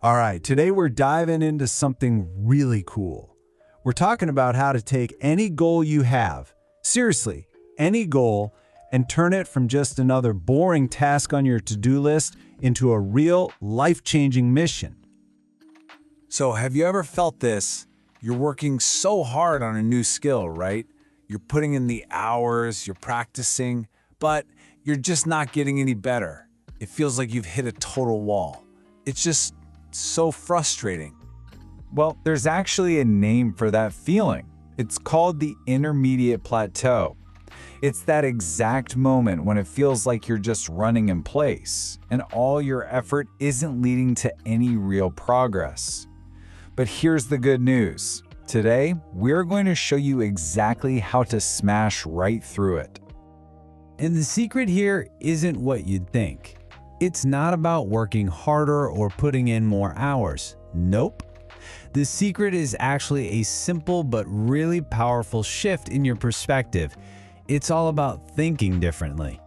All right, today we're diving into something really cool. We're talking about how to take any goal you have, seriously, any goal, and turn it from just another boring task on your to-do list into a real, life-changing mission. So have you ever felt this? You're working so hard on a new skill, right? You're putting in the hours, you're practicing, but you're just not getting any better. It feels like you've hit a total wall. It's just so frustrating. Well, there's actually a name for that feeling. It's called the intermediate plateau. It's that exact moment when it feels like you're just running in place, and all your effort isn't leading to any real progress. But here's the good news. Today, we're going to show you exactly how to smash right through it. And the secret here isn't what you'd think. It's not about working harder or putting in more hours. Nope. The secret is actually a simple but really powerful shift in your perspective. It's all about thinking differently.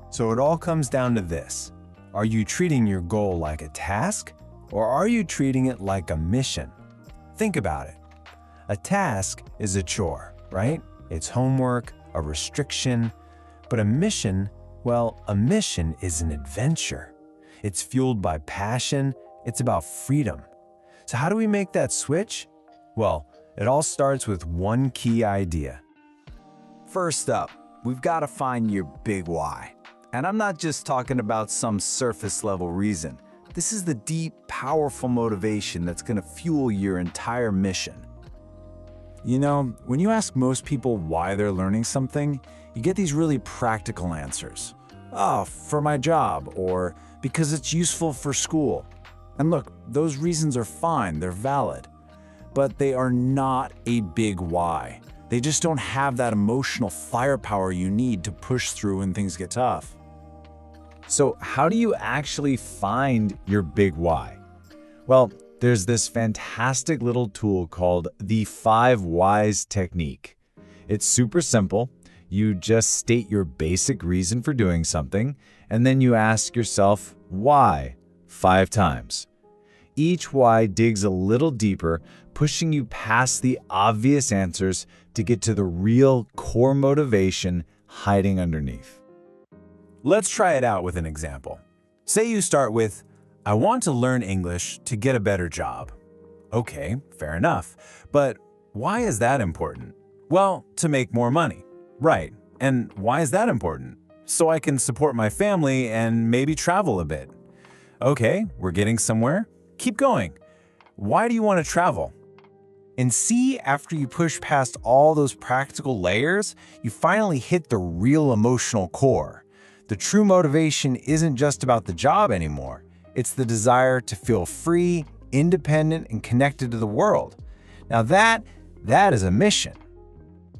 So it all comes down to this. Are you treating your goal like a task, or are you treating it like a mission? Think about it. A task is a chore, right? It's homework, a restriction. But a mission, well, a mission is an adventure. It's fueled by passion. It's about freedom. So how do we make that switch? Well, it all starts with one key idea. First up, we've got to find your big why. And I'm not just talking about some surface level reason. This is the deep, powerful motivation that's going to fuel your entire mission. You know, when you ask most people why they're learning something, you get these really practical answers. Oh, for my job, or because it's useful for school. And look, those reasons are fine, they're valid. But they are not a big why. They just don't have that emotional firepower you need to push through when things get tough. So how do you actually find your big why? Well, there's this fantastic little tool called the 5 Whys technique. It's super simple. You just state your basic reason for doing something, and then you ask yourself, why? 5 times. Each why digs a little deeper, pushing you past the obvious answers to get to the real core motivation hiding underneath. Let's try it out with an example. Say you start with, I want to learn English to get a better job. Okay, fair enough. But why is that important? Well, to make more money. Right. And why is that important? So I can support my family and maybe travel a bit. Okay, we're getting somewhere. Keep going. Why do you want to travel? And see, after you push past all those practical layers, you finally hit the real emotional core. The true motivation isn't just about the job anymore. It's the desire to feel free, independent, and connected to the world. Now that is a mission.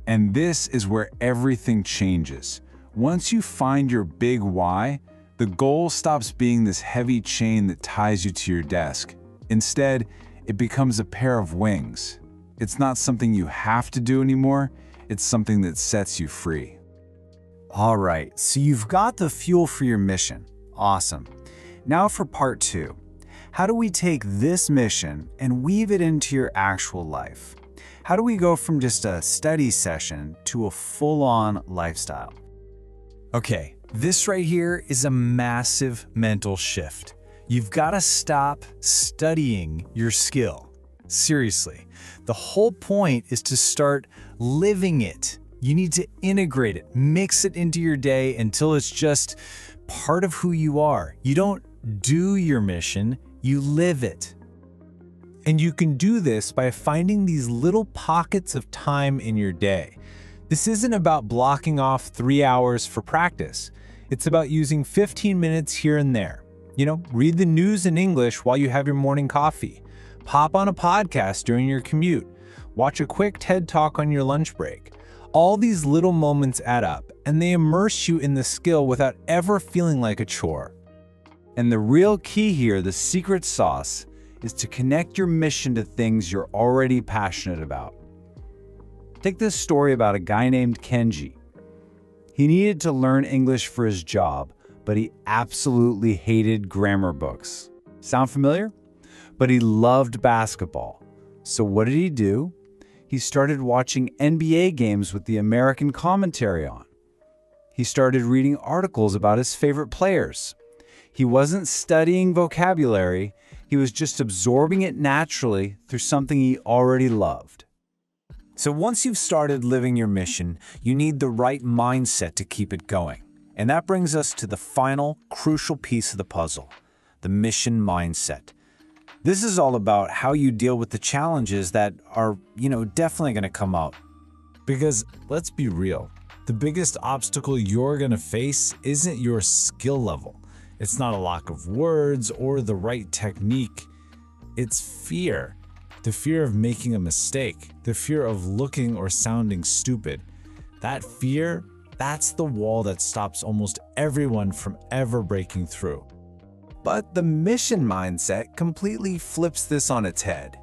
And this is where everything changes. Once you find your big why, the goal stops being this heavy chain that ties you to your desk. Instead, it becomes a pair of wings. It's not something you have to do anymore, it's something that sets you free. All right, so you've got the fuel for your mission. Awesome. Now for part 2. How do we take this mission and weave it into your actual life? How do we go from just a study session to a full-on lifestyle? Okay, this right here is a massive mental shift. You've got to stop studying your skill. Seriously, the whole point is to start living it. You need to integrate it, mix it into your day until it's just part of who you are. You don't do your mission, you live it. And you can do this by finding these little pockets of time in your day. This isn't about blocking off 3 hours for practice. It's about using 15 minutes here and there. Read the news in English while you have your morning coffee. Pop on a podcast during your commute. Watch a quick TED Talk on your lunch break. All these little moments add up, and they immerse you in the skill without ever feeling like a chore. And the real key here, the secret sauce, is to connect your mission to things you're already passionate about. Take this story about a guy named Kenji. He needed to learn English for his job, but he absolutely hated grammar books. Sound familiar? But he loved basketball. So what did he do? He started watching NBA games with the American commentary on. He started reading articles about his favorite players. He wasn't studying vocabulary, he was just absorbing it naturally through something he already loved. So once you've started living your mission, you need the right mindset to keep it going. And that brings us to the final, crucial piece of the puzzle, the mission mindset. This is all about how you deal with the challenges that are, definitely going to come out. Because let's be real, the biggest obstacle you're going to face isn't your skill level. It's not a lack of words or the right technique. It's fear. The fear of making a mistake, the fear of looking or sounding stupid. That fear, that's the wall that stops almost everyone from ever breaking through. But the mission mindset completely flips this on its head.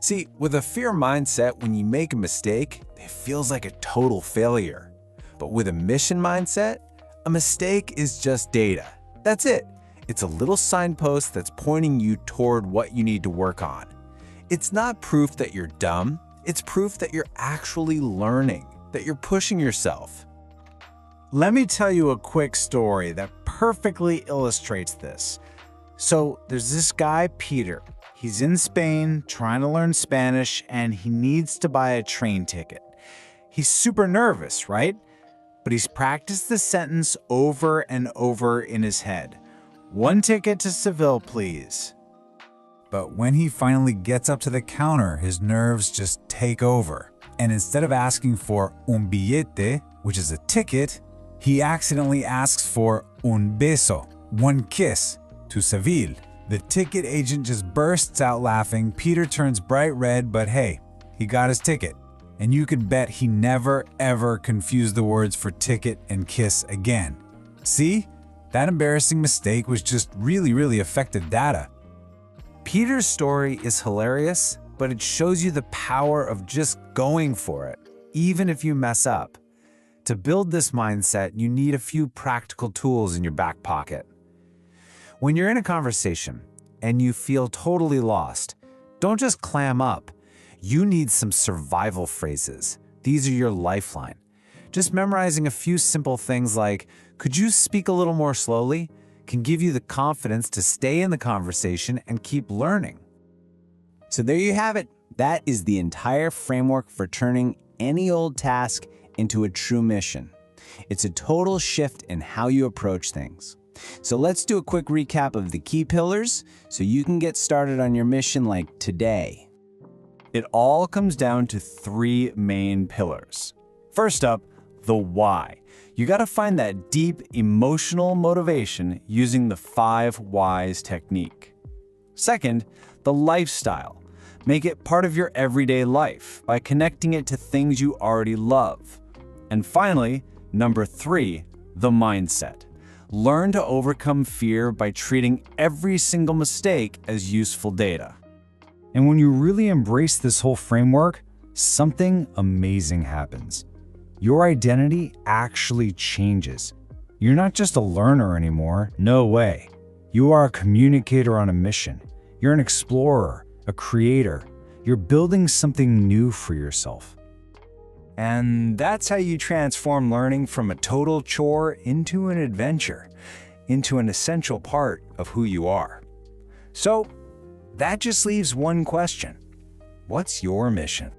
See, with a fear mindset, when you make a mistake, it feels like a total failure. But with a mission mindset, a mistake is just data. That's it. It's a little signpost that's pointing you toward what you need to work on. It's not proof that you're dumb. It's proof that you're actually learning, that you're pushing yourself. Let me tell you a quick story that perfectly illustrates this. So there's this guy, Peter. He's in Spain trying to learn Spanish and he needs to buy a train ticket. He's super nervous, right? But he's practiced the sentence over and over in his head. 1 ticket to Seville, please. But when he finally gets up to the counter, his nerves just take over. And instead of asking for un billete, which is a ticket, he accidentally asks for un beso, 1 kiss, to Seville. The ticket agent just bursts out laughing. Peter turns bright red, but hey, he got his ticket. And you could bet he never ever confused the words for ticket and kiss again. See? That embarrassing mistake was just really effective data. Peter's story is hilarious, but it shows you the power of just going for it, even if you mess up. To build this mindset, you need a few practical tools in your back pocket. When you're in a conversation and you feel totally lost, don't just clam up. You need some survival phrases. These are your lifeline. Just memorizing a few simple things like, "Could you speak a little more slowly?" can give you the confidence to stay in the conversation and keep learning. So there you have it. That is the entire framework for turning any old task into a true mission. It's a total shift in how you approach things. So let's do a quick recap of the key pillars so you can get started on your mission like today. It all comes down to 3 main pillars. First up, the why. You gotta find that deep emotional motivation using the 5 whys technique. Second, the lifestyle. Make it part of your everyday life by connecting it to things you already love. And finally, number 3, the mindset. Learn to overcome fear by treating every single mistake as useful data. And when you really embrace this whole framework, something amazing happens. Your identity actually changes. You're not just a learner anymore, no way. You are a communicator on a mission. You're an explorer, a creator. You're building something new for yourself. And that's how you transform learning from a total chore into an adventure, into an essential part of who you are. So, that just leaves one question. What's your mission?